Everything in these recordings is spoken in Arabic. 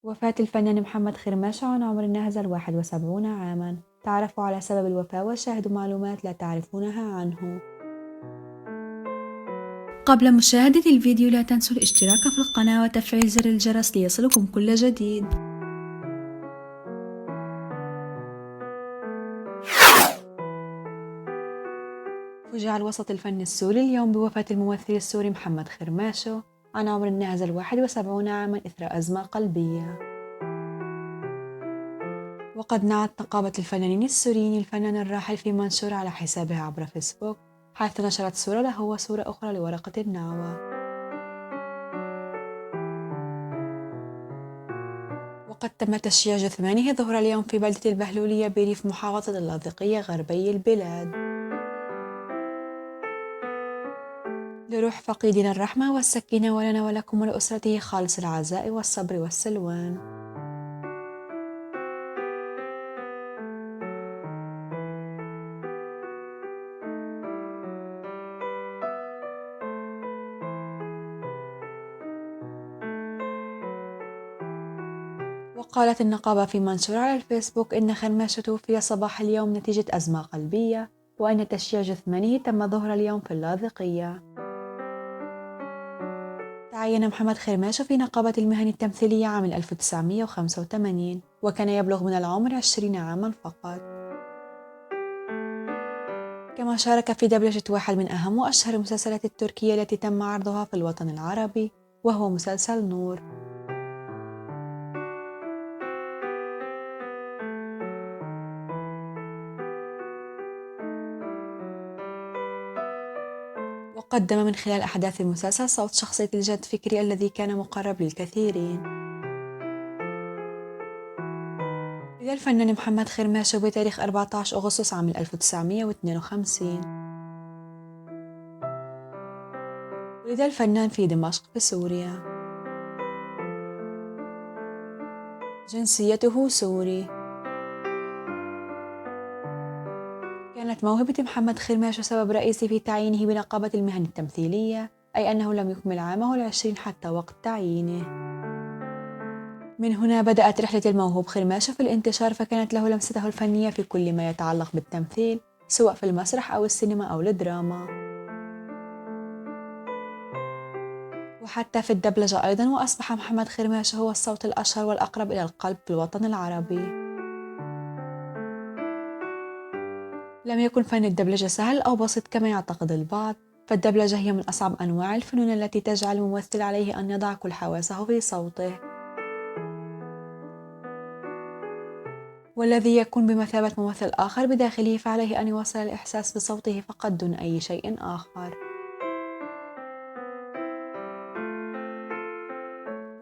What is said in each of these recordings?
وفاة الفنان محمد خرماشة عن عمر ناهز 71 عاماً. تعرفوا على سبب الوفاة وشاهدوا معلومات لا تعرفونها عنه. قبل مشاهدة الفيديو لا تنسوا الاشتراك في القناة وتفعيل زر الجرس ليصلكم كل جديد. فُجِع الوسط الفني السوري اليوم بوفاة الممثل السوري محمد خرماشة عن عمر ناهز 71 عاماً إثر أزمة قلبية. وقد نعت نقابة الفنانين السوريين الفنان الراحل في منشور على حسابها عبر فيسبوك، حيث نشرت صورة له وصورة أخرى لورقة النعوة. وقد تم تشييع جثمانه ظهر اليوم في بلدة البهلولية بريف محافظة اللاذقية غربي البلاد. لروح فقيدنا الرحمة والسكينة ولنا ولكم ولأسرته خالص العزاء والصبر والسلوان. وقالت النقابة في منشور على الفيسبوك إن خرماشة توفي صباح اليوم نتيجة أزمة قلبية، وأن تشييع جثمانه تم ظهر اليوم في اللاذقية. تعين محمد خرماشة في نقابة المهن التمثيلية عام 1985، وكان يبلغ من العمر 20 عاماً فقط. كما شارك في دبلجة واحد من أهم وأشهر المسلسلات التركية التي تم عرضها في الوطن العربي، وهو مسلسل نور. وقدم من خلال أحداث المسلسل صوت شخصية الجد فكري الذي كان مقرب للكثيرين. ولد الفنان محمد خرماشة بتاريخ 14 أغسطس عام 1952. ولد الفنان في دمشق في سوريا. جنسيته سوري. كانت موهبة محمد خرماشة سبب رئيسي في تعيينه بنقابة المهن التمثيلية، أي أنه لم يكمل عامه 20 حتى وقت تعيينه. من هنا بدأت رحلة الموهوب خرماشة في الانتشار، فكانت له لمسته الفنية في كل ما يتعلق بالتمثيل، سواء في المسرح أو السينما أو الدراما، وحتى في الدبلجة أيضا. وأصبح محمد خرماشة هو الصوت الأشهر والأقرب إلى القلب في الوطن العربي. لم يكن فن الدبلجة سهل أو بسيط كما يعتقد البعض، فالدبلجة هي من أصعب أنواع الفنون التي تجعل الممثل عليه أن يضع كل حواسه في صوته، والذي يكون بمثابة ممثل آخر بداخله، فعليه أن يوصل الإحساس بصوته فقط دون أي شيء آخر.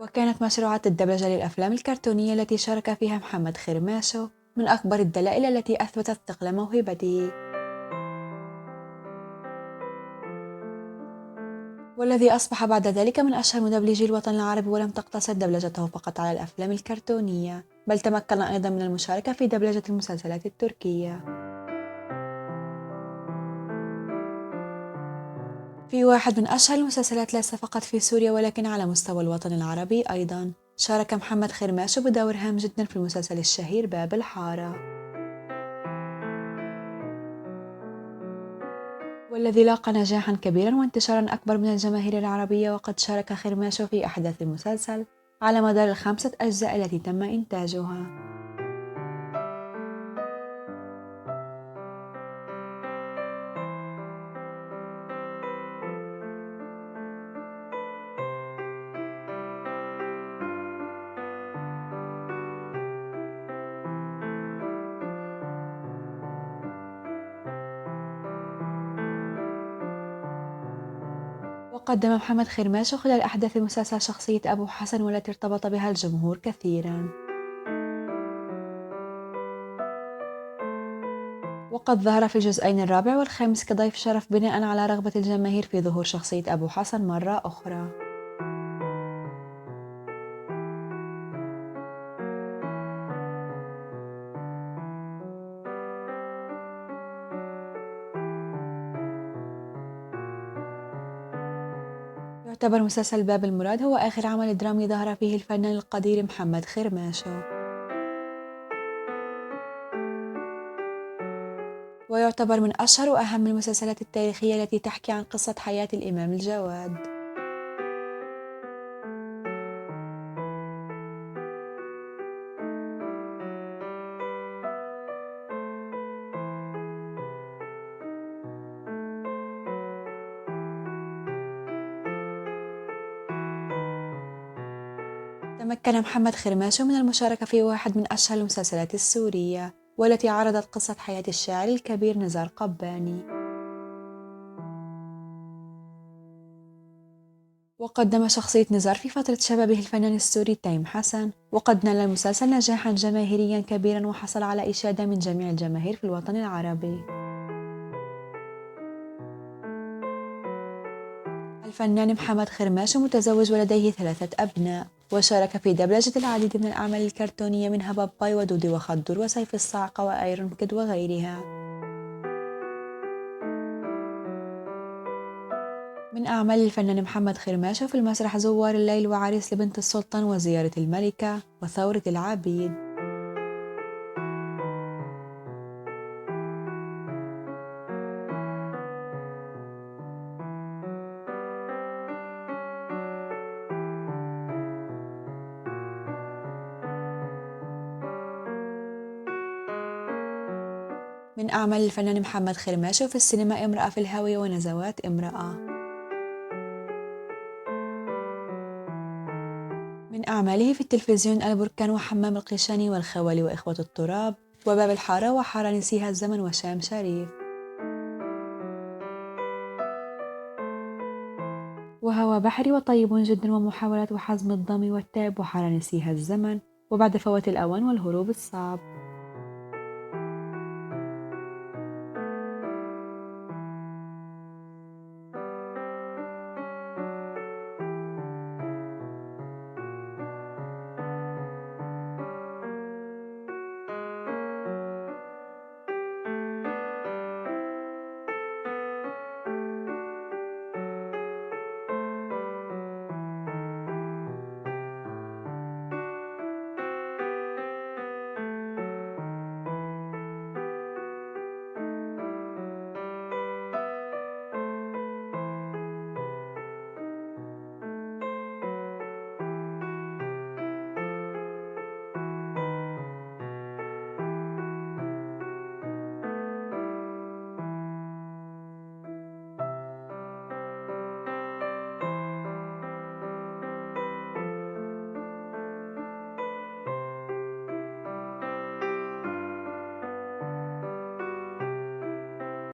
وكانت مشروعات الدبلجة للأفلام الكرتونية التي شارك فيها محمد خرماشة من أكبر الدلائل التي أثبتت ثقل موهبته، والذي أصبح بعد ذلك من أشهر مدبلجي الوطن العربي. ولم تقتصر دبلجته فقط على الأفلام الكرتونية، بل تمكن أيضا من المشاركة في دبلجة المسلسلات التركية. في واحد من أشهر المسلسلات ليس فقط في سوريا ولكن على مستوى الوطن العربي أيضا، شارك محمد خرماشة بدور هام جدا في المسلسل الشهير باب الحارة، والذي لاقى نجاحا كبيرا وانتشارا أكبر من الجماهير العربية. وقد شارك خرماشة في أحداث المسلسل على مدار ال5 أجزاء التي تم إنتاجها. وقدم محمد خرماشة خلال أحداث المسلسل شخصية أبو حسن، والتي ارتبط بها الجمهور كثيرا. وقد ظهر في الجزئين الرابع والخامس كضيف شرف بناء على رغبة الجماهير في ظهور شخصية أبو حسن مرة أخرى. يعتبر مسلسل باب المراد هو آخر عمل درامي ظهر فيه الفنان القدير محمد خرماشو، ويعتبر من أشهر وأهم المسلسلات التاريخية التي تحكي عن قصة حياة الإمام الجواد. تمكن محمد خرماشو من المشاركة في واحد من أشهر المسلسلات السورية والتي عرضت قصة حياة الشاعر الكبير نزار قباني، وقدم شخصية نزار في فترة شبابه الفنان السوري تيم حسن، وقد نال المسلسل نجاحا جماهيريا كبيرا وحصل على إشادة من جميع الجماهير في الوطن العربي. الفنان محمد خرماشو متزوج ولديه 3 أبناء، وشارك في دبلجة العديد من الأعمال الكرتونية منها باباي ودودي وخضر وسيف الصاعقة وآيرون كيد وغيرها. من أعمال الفنان محمد خرماشو في المسرح زوار الليل وعريس لبنت السلطان وزيارة الملكة وثورة العبيد. من أعمال الفنان محمد خرماشو في السينما امرأة في الهاوية ونزوات امرأة. من أعماله في التلفزيون البركان وحمام القيشاني والخوالي وإخوة التراب وباب الحارة وحارة نسيها الزمن وشام شريف. وهوى بحري وطيب جدا ومحاولات وحزم الضم والتعب وحارة نسيها الزمن وبعد فوات الأوان والهروب الصعب.